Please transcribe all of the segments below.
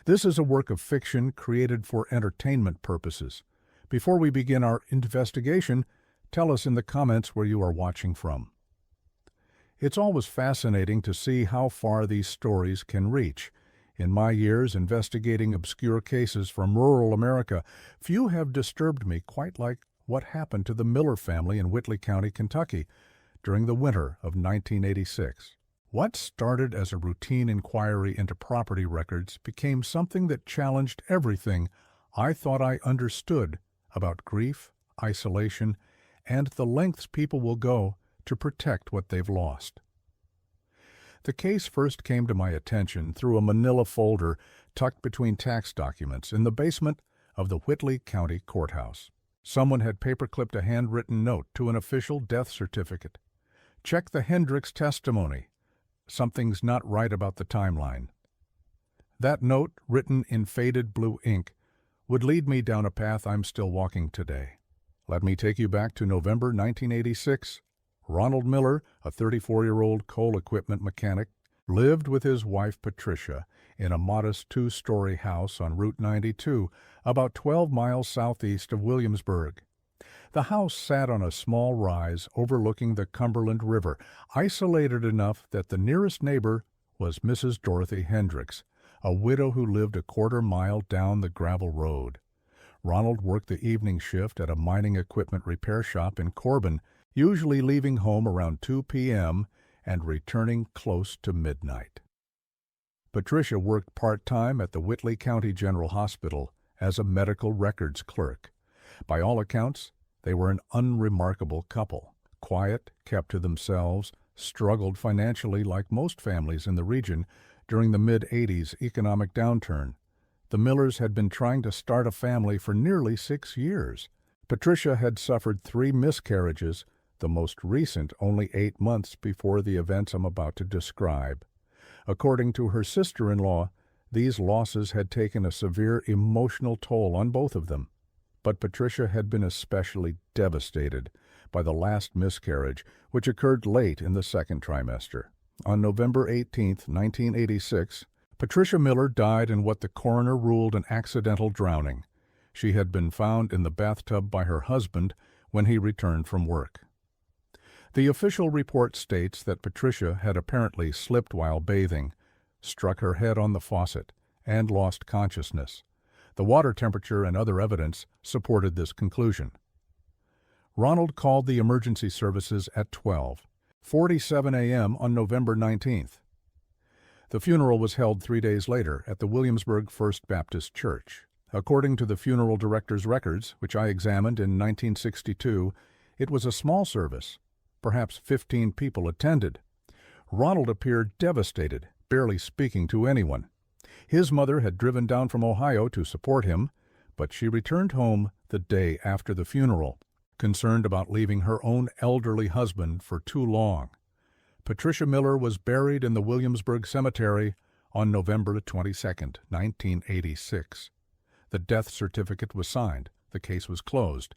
This is a work of fiction created for entertainment purposes. Before we begin our investigation, tell us in the comments where you are watching from. It's always fascinating to see how far these stories can reach. In my years investigating obscure cases from rural America, few have disturbed me quite like what happened to the Miller family in Whitley County, Kentucky, during the winter of 1986. What started as a routine inquiry into property records became something that challenged everything I thought I understood about grief, isolation, and the lengths people will go to protect what they've lost. The case first came to my attention through a manila folder tucked between tax documents in the basement of the Whitley County Courthouse. Someone had paperclipped a handwritten note to an official death certificate. Check the Hendricks testimony. Something's not right about the timeline. That note, written in faded blue ink, would lead me down a path I'm still walking today. Let me take you back to November 1986. Ronald Miller, a 34-year-old coal equipment mechanic, lived with his wife Patricia in a modest two-story house on Route 92, about 12 miles southeast of Williamsburg. The house sat on a small rise overlooking the Cumberland River, isolated enough that the nearest neighbor was Mrs. Dorothy Hendricks, a widow who lived a quarter-mile down the gravel road. Ronald worked the evening shift at a mining equipment repair shop in Corbin, usually leaving home around 2 p.m. and returning close to midnight. Patricia worked part-time at the Whitley County General Hospital as a medical records clerk. By all accounts, they were an unremarkable couple. Quiet, kept to themselves, struggled financially like most families in the region during the mid-'80s economic downturn. The Millers had been trying to start a family for nearly 6 years. Patricia had suffered 3 miscarriages, the most recent only 8 months before the events I'm about to describe. According to her sister-in-law, these losses had taken a severe emotional toll on both of them. But Patricia had been especially devastated by the last miscarriage, which occurred late in the second trimester. On November 18, 1986, Patricia Miller died in what the coroner ruled an accidental drowning. She had been found in the bathtub by her husband when he returned from work. The official report states that Patricia had apparently slipped while bathing, struck her head on the faucet, and lost consciousness. The water temperature and other evidence supported this conclusion. Ronald called the emergency services at 12:47 a.m. on November 19th. The funeral was held 3 days later at the Williamsburg First Baptist Church. According to the funeral director's records, which I examined in 1962, it was a small service. Perhaps 15 people attended. Ronald appeared devastated, barely speaking to anyone. His mother had driven down from Ohio to support him, but she returned home the day after the funeral, concerned about leaving her own elderly husband for too long. Patricia Miller was buried in the Williamsburg Cemetery on November 22, 1986. The death certificate was signed, the case was closed,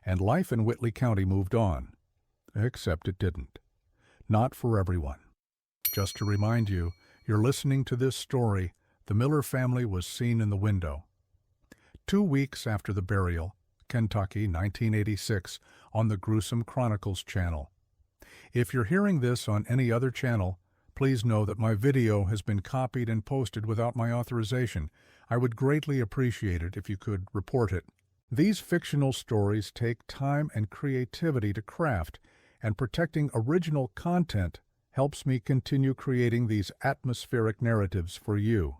and life in Whitley County moved on. Except it didn't. Not for everyone. Just to remind you, you're listening to this story. The Miller family was seen in the window. 2 weeks after the burial, Kentucky, 1986, on the Gruesome Chronicles channel. If you're hearing this on any other channel, please know that my video has been copied and posted without my authorization. I would greatly appreciate it if you could report it. These fictional stories take time and creativity to craft, and protecting original content helps me continue creating these atmospheric narratives for you.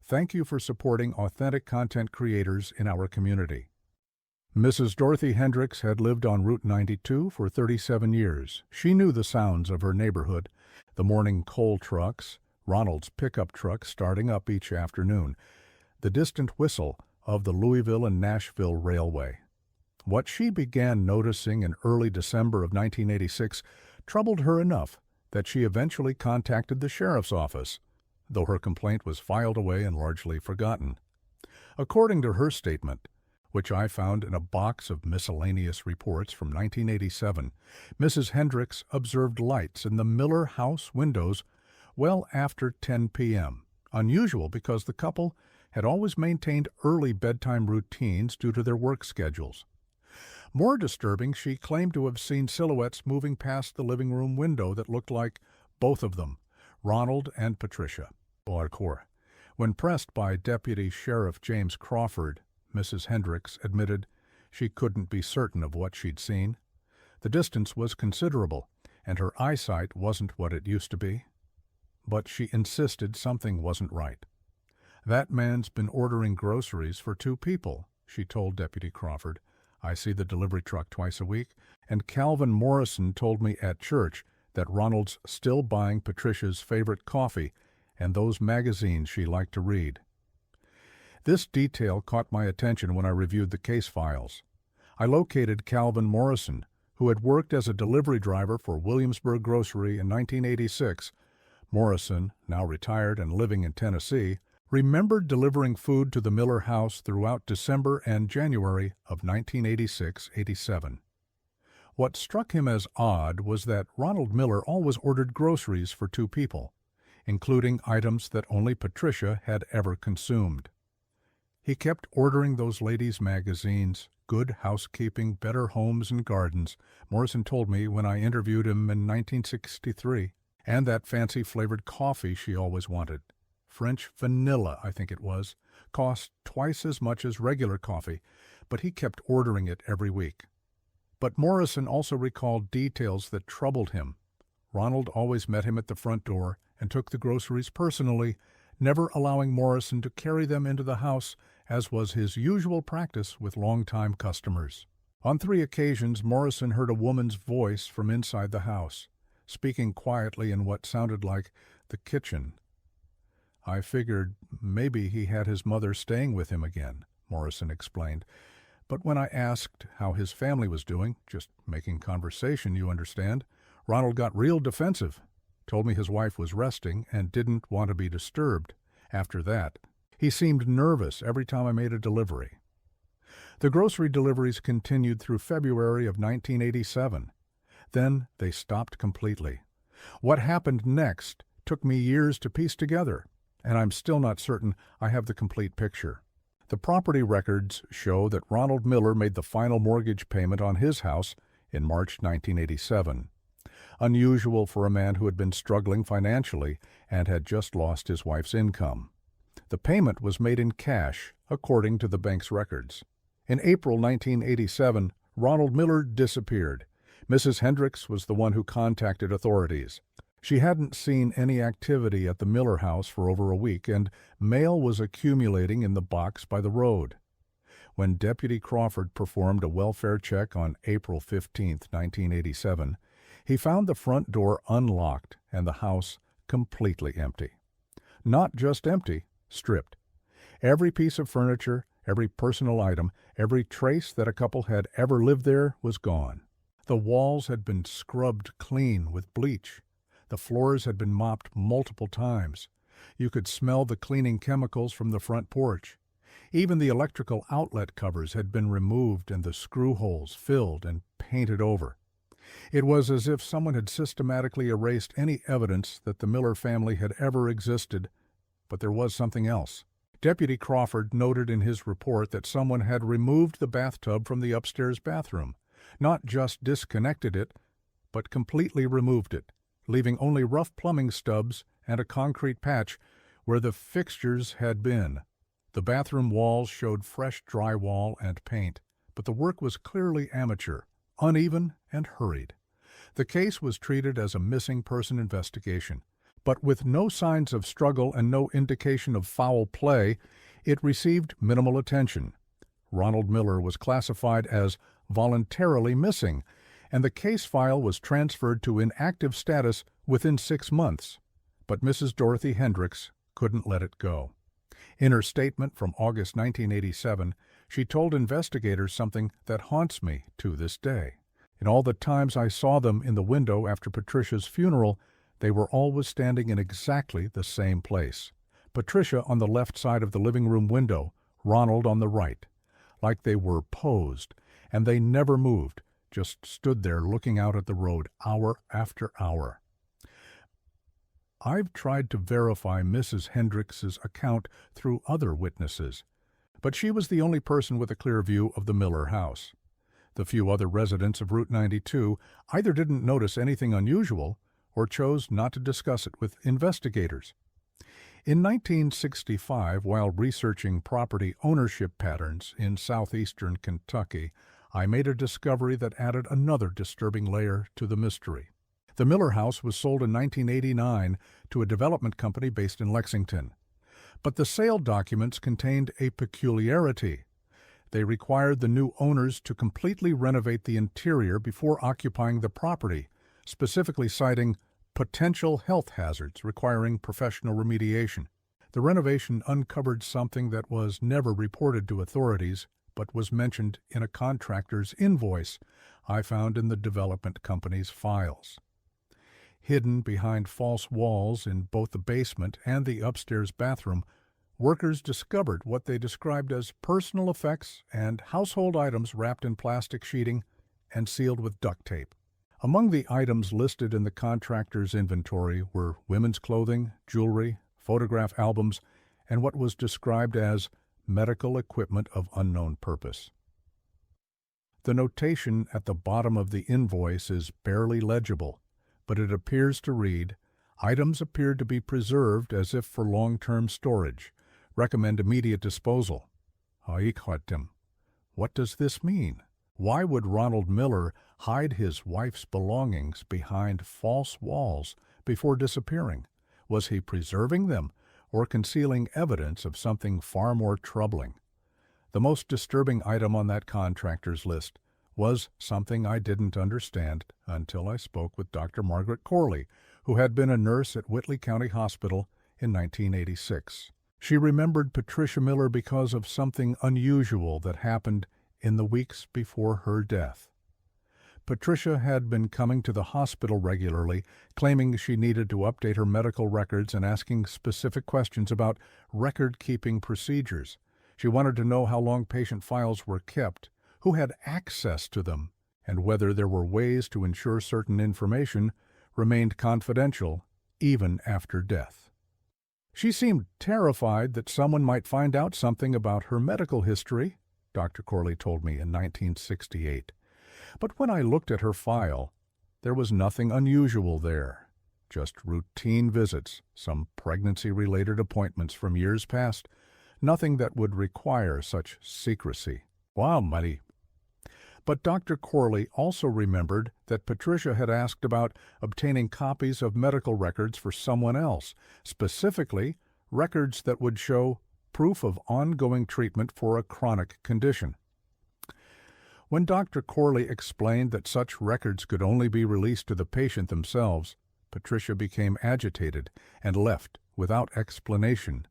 Thank you for supporting authentic content creators in our community. Mrs. Dorothy Hendricks had lived on Route 92 for 37 years. She knew the sounds of her neighborhood, the morning coal trucks, Ronald's pickup truck starting up each afternoon, the distant whistle of the Louisville and Nashville Railway. What she began noticing in early December of 1986 troubled her enough that she eventually contacted the sheriff's office, though her complaint was filed away and largely forgotten. According to her statement, which I found in a box of miscellaneous reports from 1987, Mrs. Hendricks observed lights in the Miller house windows well after 10 p.m., unusual because the couple had always maintained early bedtime routines due to their work schedules. More disturbing, she claimed to have seen silhouettes moving past the living room window that looked like both of them, Ronald and Patricia. When pressed by Deputy Sheriff James Crawford, Mrs. Hendricks admitted she couldn't be certain of what she'd seen. The distance was considerable, and her eyesight wasn't what it used to be. But she insisted something wasn't right. "That man's been ordering groceries for 2 people," she told Deputy Crawford. "I see the delivery truck twice a week, and Calvin Morrison told me at church that Ronald's still buying Patricia's favorite coffee and those magazines she liked to read." This detail caught my attention when I reviewed the case files. I located Calvin Morrison, who had worked as a delivery driver for Williamsburg Grocery in 1986. Morrison, now retired and living in Tennessee, remembered delivering food to the Miller house throughout December and January of 1986-87. What struck him as odd was that Ronald Miller always ordered groceries for 2 people, including items that only Patricia had ever consumed. He kept ordering those ladies' magazines, Good Housekeeping, Better Homes and Gardens, Morrison told me when I interviewed him in 1963, and that fancy flavored coffee she always wanted. French vanilla, I think it was, cost twice as much as regular coffee, but he kept ordering it every week. But Morrison also recalled details that troubled him. Ronald always met him at the front door and took the groceries personally, never allowing Morrison to carry them into the house, as was his usual practice with longtime customers. On 3 occasions, Morrison heard a woman's voice from inside the house, speaking quietly in what sounded like the kitchen. "I figured maybe he had his mother staying with him again," Morrison explained. "But when I asked how his family was doing, just making conversation, you understand, Ronald got real defensive, told me his wife was resting and didn't want to be disturbed. After that, he seemed nervous every time I made a delivery." The grocery deliveries continued through February of 1987. Then they stopped completely. What happened next took me years to piece together, and I'm still not certain I have the complete picture. The property records show that Ronald Miller made the final mortgage payment on his house in March 1987. Unusual for a man who had been struggling financially and had just lost his wife's income. The payment was made in cash, according to the bank's records. In April 1987, Ronald Miller disappeared. Mrs. Hendricks was the one who contacted authorities. She hadn't seen any activity at the Miller house for over a week, and mail was accumulating in the box by the road. When Deputy Crawford performed a welfare check on April 15, 1987, he found the front door unlocked and the house completely empty. Not just empty, stripped. Every piece of furniture, every personal item, every trace that a couple had ever lived there was gone. The walls had been scrubbed clean with bleach. The floors had been mopped multiple times. You could smell the cleaning chemicals from the front porch. Even the electrical outlet covers had been removed and the screw holes filled and painted over. It was as if someone had systematically erased any evidence that the Miller family had ever existed, but there was something else. Deputy Crawford noted in his report that someone had removed the bathtub from the upstairs bathroom, not just disconnected it, but completely removed it, leaving only rough plumbing stubs and a concrete patch where the fixtures had been. The bathroom walls showed fresh drywall and paint, but the work was clearly amateur, uneven, and hurried. The case was treated as a missing person investigation, but with no signs of struggle and no indication of foul play, it received minimal attention. Ronald Miller was classified as voluntarily missing, and the case file was transferred to inactive status within 6 months. But Mrs. Dorothy Hendricks couldn't let it go. In her statement from August 1987, she told investigators something that haunts me to this day. In all the times I saw them in the window after Patricia's funeral, they were always standing in exactly the same place. Patricia on the left side of the living room window, Ronald on the right, like they were posed, and they never moved, just stood there looking out at the road hour after hour. I've tried to verify Mrs. Hendricks's account through other witnesses, but she was the only person with a clear view of the Miller house. The few other residents of Route 92 either didn't notice anything unusual or chose not to discuss it with investigators. In 1965, while researching property ownership patterns in southeastern Kentucky, I made a discovery that added another disturbing layer to the mystery. The Miller house was sold in 1989 to a development company based in Lexington. But the sale documents contained a peculiarity. They required the new owners to completely renovate the interior before occupying the property, specifically citing potential health hazards requiring professional remediation. The renovation uncovered something that was never reported to authorities, but was mentioned in a contractor's invoice I found in the development company's files. Hidden behind false walls in both the basement and the upstairs bathroom, workers discovered what they described as personal effects and household items wrapped in plastic sheeting and sealed with duct tape. Among the items listed in the contractor's inventory were women's clothing, jewelry, photograph albums, and what was described as medical equipment of unknown purpose. The notation at the bottom of the invoice is barely legible, but it appears to read, "Items appeared to be preserved as if for long-term storage. Recommend immediate disposal." Haikhatim. What does this mean? Why would Ronald Miller hide his wife's belongings behind false walls before disappearing? Was he preserving them or concealing evidence of something far more troubling? The most disturbing item on that contractor's list was something I didn't understand until I spoke with Dr. Margaret Corley, who had been a nurse at Whitley County Hospital in 1986. She remembered Patricia Miller because of something unusual that happened in the weeks before her death. Patricia had been coming to the hospital regularly, claiming she needed to update her medical records and asking specific questions about record-keeping procedures. She wanted to know how long patient files were kept, who had access to them, and whether there were ways to ensure certain information remained confidential even after death. She seemed terrified that someone might find out something about her medical history, Dr. Corley told me in 1968. But when I looked at her file, there was nothing unusual there, just routine visits, some pregnancy-related appointments from years past, nothing that would require such secrecy. Wow, buddy. But Dr. Corley also remembered that Patricia had asked about obtaining copies of medical records for someone else, specifically records that would show proof of ongoing treatment for a chronic condition. When Dr. Corley explained that such records could only be released to the patient themselves, Patricia became agitated and left without explanation.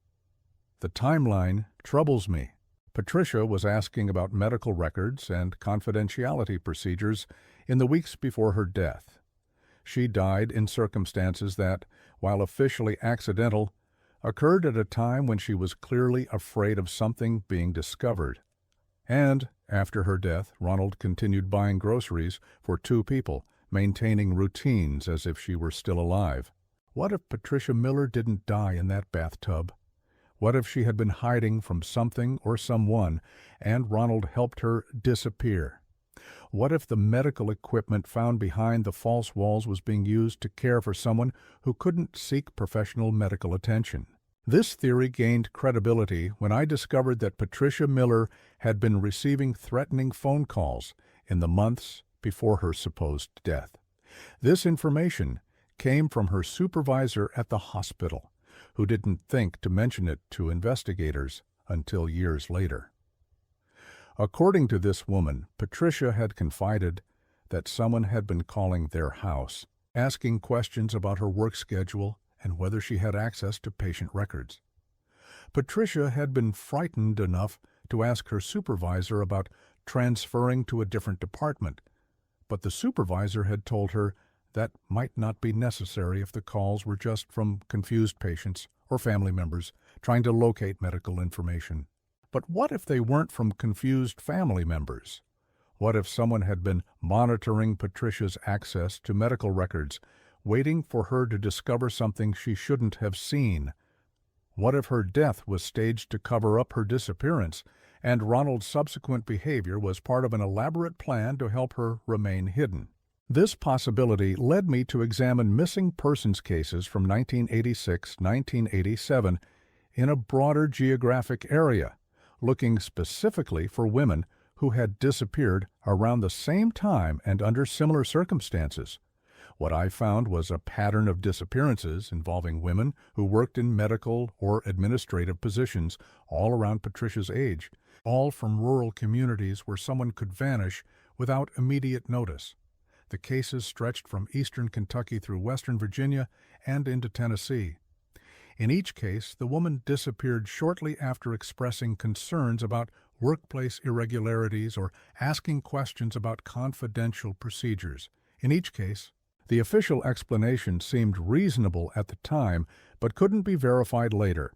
The timeline troubles me. Patricia was asking about medical records and confidentiality procedures in the weeks before her death. She died in circumstances that, while officially accidental, occurred at a time when she was clearly afraid of something being discovered. And, after her death, Ronald continued buying groceries for two people, maintaining routines as if she were still alive. What if Patricia Miller didn't die in that bathtub? What if she had been hiding from something or someone, and Ronald helped her disappear? What if the medical equipment found behind the false walls was being used to care for someone who couldn't seek professional medical attention? This theory gained credibility when I discovered that Patricia Miller had been receiving threatening phone calls in the months before her supposed death. This information came from her supervisor at the hospital, who didn't think to mention it to investigators until years later. According to this woman, Patricia had confided that someone had been calling their house, asking questions about her work schedule and whether she had access to patient records. Patricia had been frightened enough to ask her supervisor about transferring to a different department, but the supervisor had told her that might not be necessary if the calls were just from confused patients or family members trying to locate medical information. But what if they weren't from confused family members? What if someone had been monitoring Patricia's access to medical records, waiting for her to discover something she shouldn't have seen. What if her death was staged to cover up her disappearance, and Ronald's subsequent behavior was part of an elaborate plan to help her remain hidden? This possibility led me to examine missing persons cases from 1986-1987 in a broader geographic area, looking specifically for women who had disappeared around the same time and under similar circumstances. What I found was a pattern of disappearances involving women who worked in medical or administrative positions all around Patricia's age, all from rural communities where someone could vanish without immediate notice. The cases stretched from eastern Kentucky through western Virginia and into Tennessee. In each case, the woman disappeared shortly after expressing concerns about workplace irregularities or asking questions about confidential procedures. In each case, the official explanation seemed reasonable at the time, but couldn't be verified later.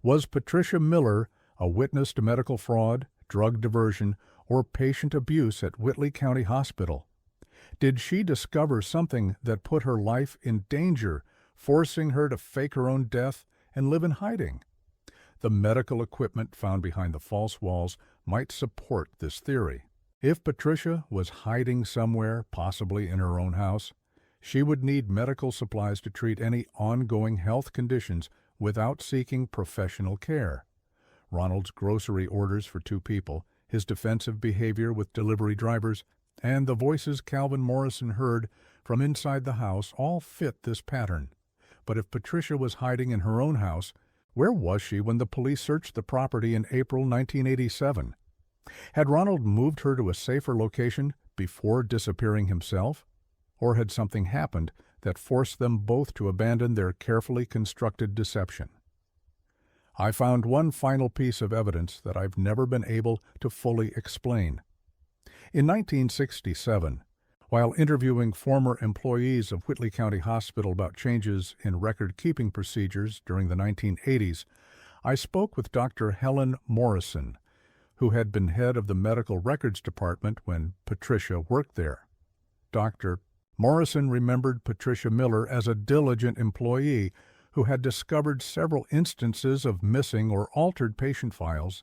Was Patricia Miller a witness to medical fraud, drug diversion, or patient abuse at Whitley County Hospital? Did she discover something that put her life in danger, forcing her to fake her own death and live in hiding? The medical equipment found behind the false walls might support this theory. If Patricia was hiding somewhere, possibly in her own house, she would need medical supplies to treat any ongoing health conditions without seeking professional care. Ronald's grocery orders for 2 people, his defensive behavior with delivery drivers, and the voices Calvin Morrison heard from inside the house all fit this pattern. But if Patricia was hiding in her own house, where was she when the police searched the property in April 1987? Had Ronald moved her to a safer location before disappearing himself? Or had something happened that forced them both to abandon their carefully constructed deception? I found one final piece of evidence that I've never been able to fully explain. In 1967, while interviewing former employees of Whitley County Hospital about changes in record-keeping procedures during the 1980s, I spoke with Dr. Helen Morrison, who had been head of the Medical Records Department when Patricia worked there. Dr. Morrison remembered Patricia Miller as a diligent employee who had discovered several instances of missing or altered patient files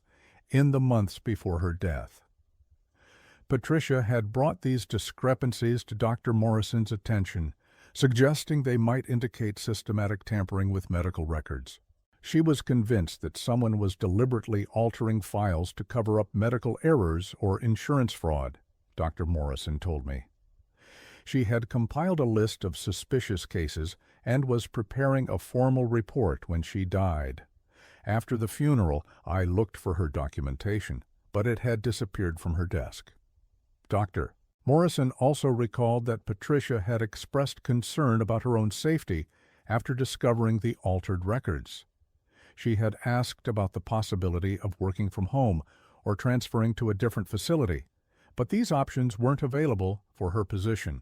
in the months before her death. Patricia had brought these discrepancies to Dr. Morrison's attention, suggesting they might indicate systematic tampering with medical records. She was convinced that someone was deliberately altering files to cover up medical errors or insurance fraud, Dr. Morrison told me. She had compiled a list of suspicious cases and was preparing a formal report when she died. After the funeral, I looked for her documentation, but it had disappeared from her desk. Dr. Morrison also recalled that Patricia had expressed concern about her own safety after discovering the altered records. She had asked about the possibility of working from home or transferring to a different facility, but these options weren't available for her position.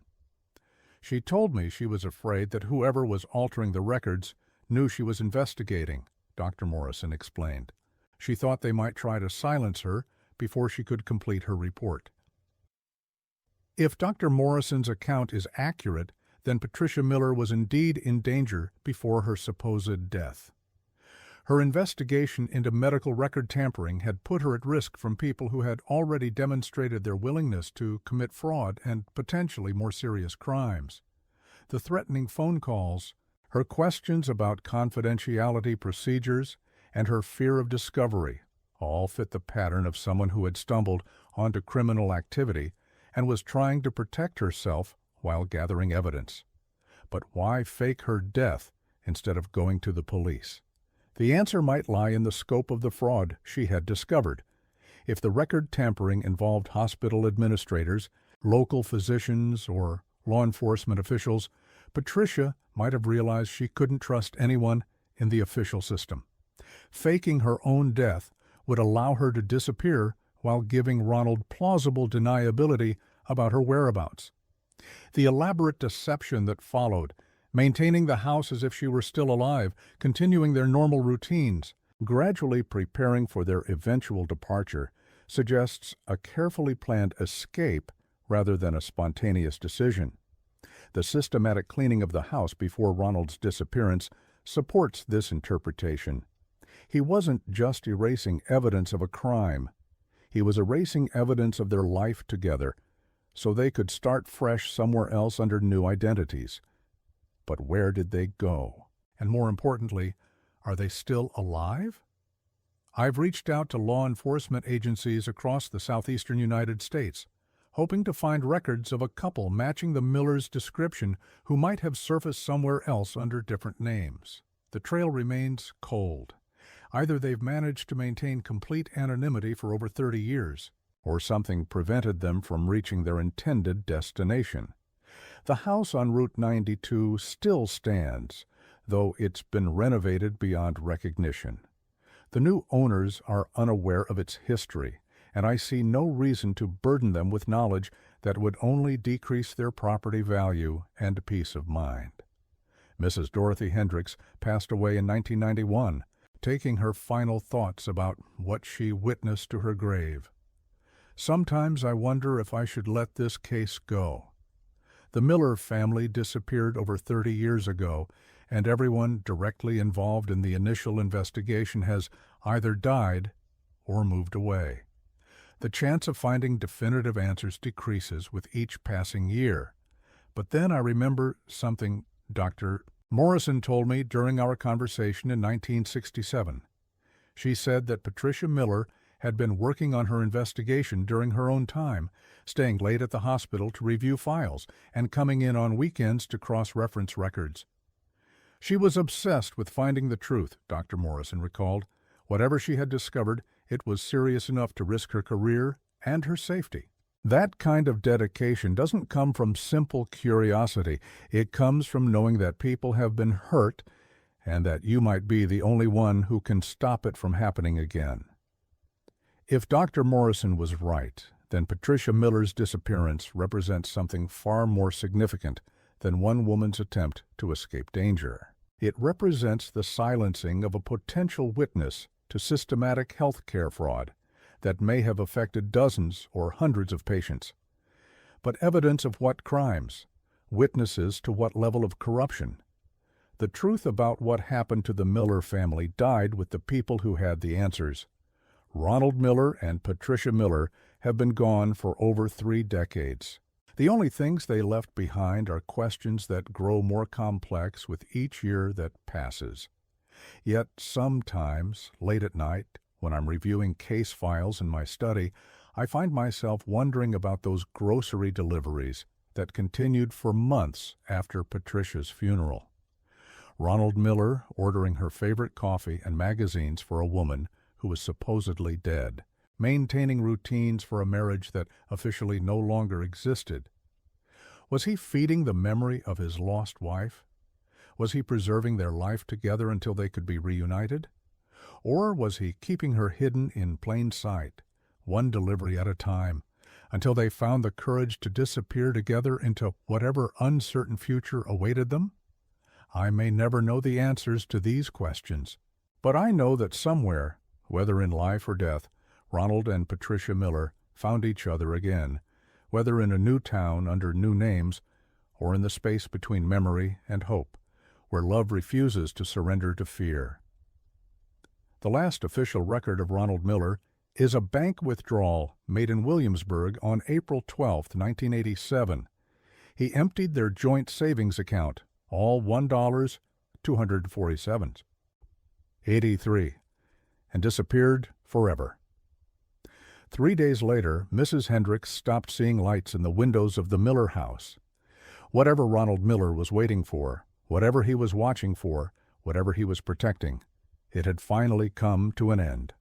She told me she was afraid that whoever was altering the records knew she was investigating, Dr. Morrison explained. She thought they might try to silence her before she could complete her report. If Dr. Morrison's account is accurate, then Patricia Miller was indeed in danger before her supposed death. Her investigation into medical record tampering had put her at risk from people who had already demonstrated their willingness to commit fraud and potentially more serious crimes. The threatening phone calls, her questions about confidentiality procedures, and her fear of discovery all fit the pattern of someone who had stumbled onto criminal activity and was trying to protect herself while gathering evidence. But why fake her death instead of going to the police? The answer might lie in the scope of the fraud she had discovered. If the record tampering involved hospital administrators, local physicians, or law enforcement officials, Patricia might have realized she couldn't trust anyone in the official system. Faking her own death would allow her to disappear while giving Ronald plausible deniability about her whereabouts. The elaborate deception that followed, maintaining the house as if she were still alive, continuing their normal routines, gradually preparing for their eventual departure, suggests a carefully planned escape rather than a spontaneous decision. The systematic cleaning of the house before Ronald's disappearance supports this interpretation. He wasn't just erasing evidence of a crime. He was erasing evidence of their life together, so they could start fresh somewhere else under new identities. But where did they go? And more importantly, are they still alive? I've reached out to law enforcement agencies across the southeastern United States, hoping to find records of a couple matching the Miller's description who might have surfaced somewhere else under different names. The trail remains cold. Either they've managed to maintain complete anonymity for over 30 years, or something prevented them from reaching their intended destination. The house on Route 92 still stands, though it's been renovated beyond recognition. The new owners are unaware of its history, and I see no reason to burden them with knowledge that would only decrease their property value and peace of mind. Mrs. Dorothy Hendricks passed away in 1991, taking her final thoughts about what she witnessed to her grave. Sometimes I wonder if I should let this case go. The Miller family disappeared over 30 years ago, and everyone directly involved in the initial investigation has either died or moved away. The chance of finding definitive answers decreases with each passing year. But then I remember something Dr. Morrison told me during our conversation in 1967. She said that Patricia Miller had been working on her investigation during her own time, staying late at the hospital to review files and coming in on weekends to cross-reference records. She was obsessed with finding the truth, Dr. Morrison recalled. Whatever she had discovered, it was serious enough to risk her career and her safety. That kind of dedication doesn't come from simple curiosity. It comes from knowing that people have been hurt and that you might be the only one who can stop it from happening again. If Dr. Morrison was right, then Patricia Miller's disappearance represents something far more significant than one woman's attempt to escape danger. It represents the silencing of a potential witness to systematic health care fraud that may have affected dozens or hundreds of patients. But evidence of what crimes? Witnesses to what level of corruption? The truth about what happened to the Miller family died with the people who had the answers. Ronald Miller and Patricia Miller have been gone for over 3 decades. The only things they left behind are questions that grow more complex with each year that passes. Yet sometimes, late at night, when I'm reviewing case files in my study, I find myself wondering about those grocery deliveries that continued for months after Patricia's funeral. Ronald Miller ordering her favorite coffee and magazines for a woman who was supposedly dead, maintaining routines for a marriage that officially no longer existed. Was he feeding the memory of his lost wife? Was he preserving their life together until they could be reunited? Or was he keeping her hidden in plain sight, one delivery at a time, until they found the courage to disappear together into whatever uncertain future awaited them? I may never know the answers to these questions, but I know that somewhere, whether in life or death, Ronald and Patricia Miller found each other again, whether in a new town under new names, or in the space between memory and hope, where love refuses to surrender to fear. The last official record of Ronald Miller is a bank withdrawal made in Williamsburg on April 12, 1987. He emptied their joint savings account, all $1, 247, 83, and disappeared forever. 3 days later, Mrs. Hendricks stopped seeing lights in the windows of the Miller house. Whatever Ronald Miller was waiting for, whatever he was watching for, whatever he was protecting, it had finally come to an end.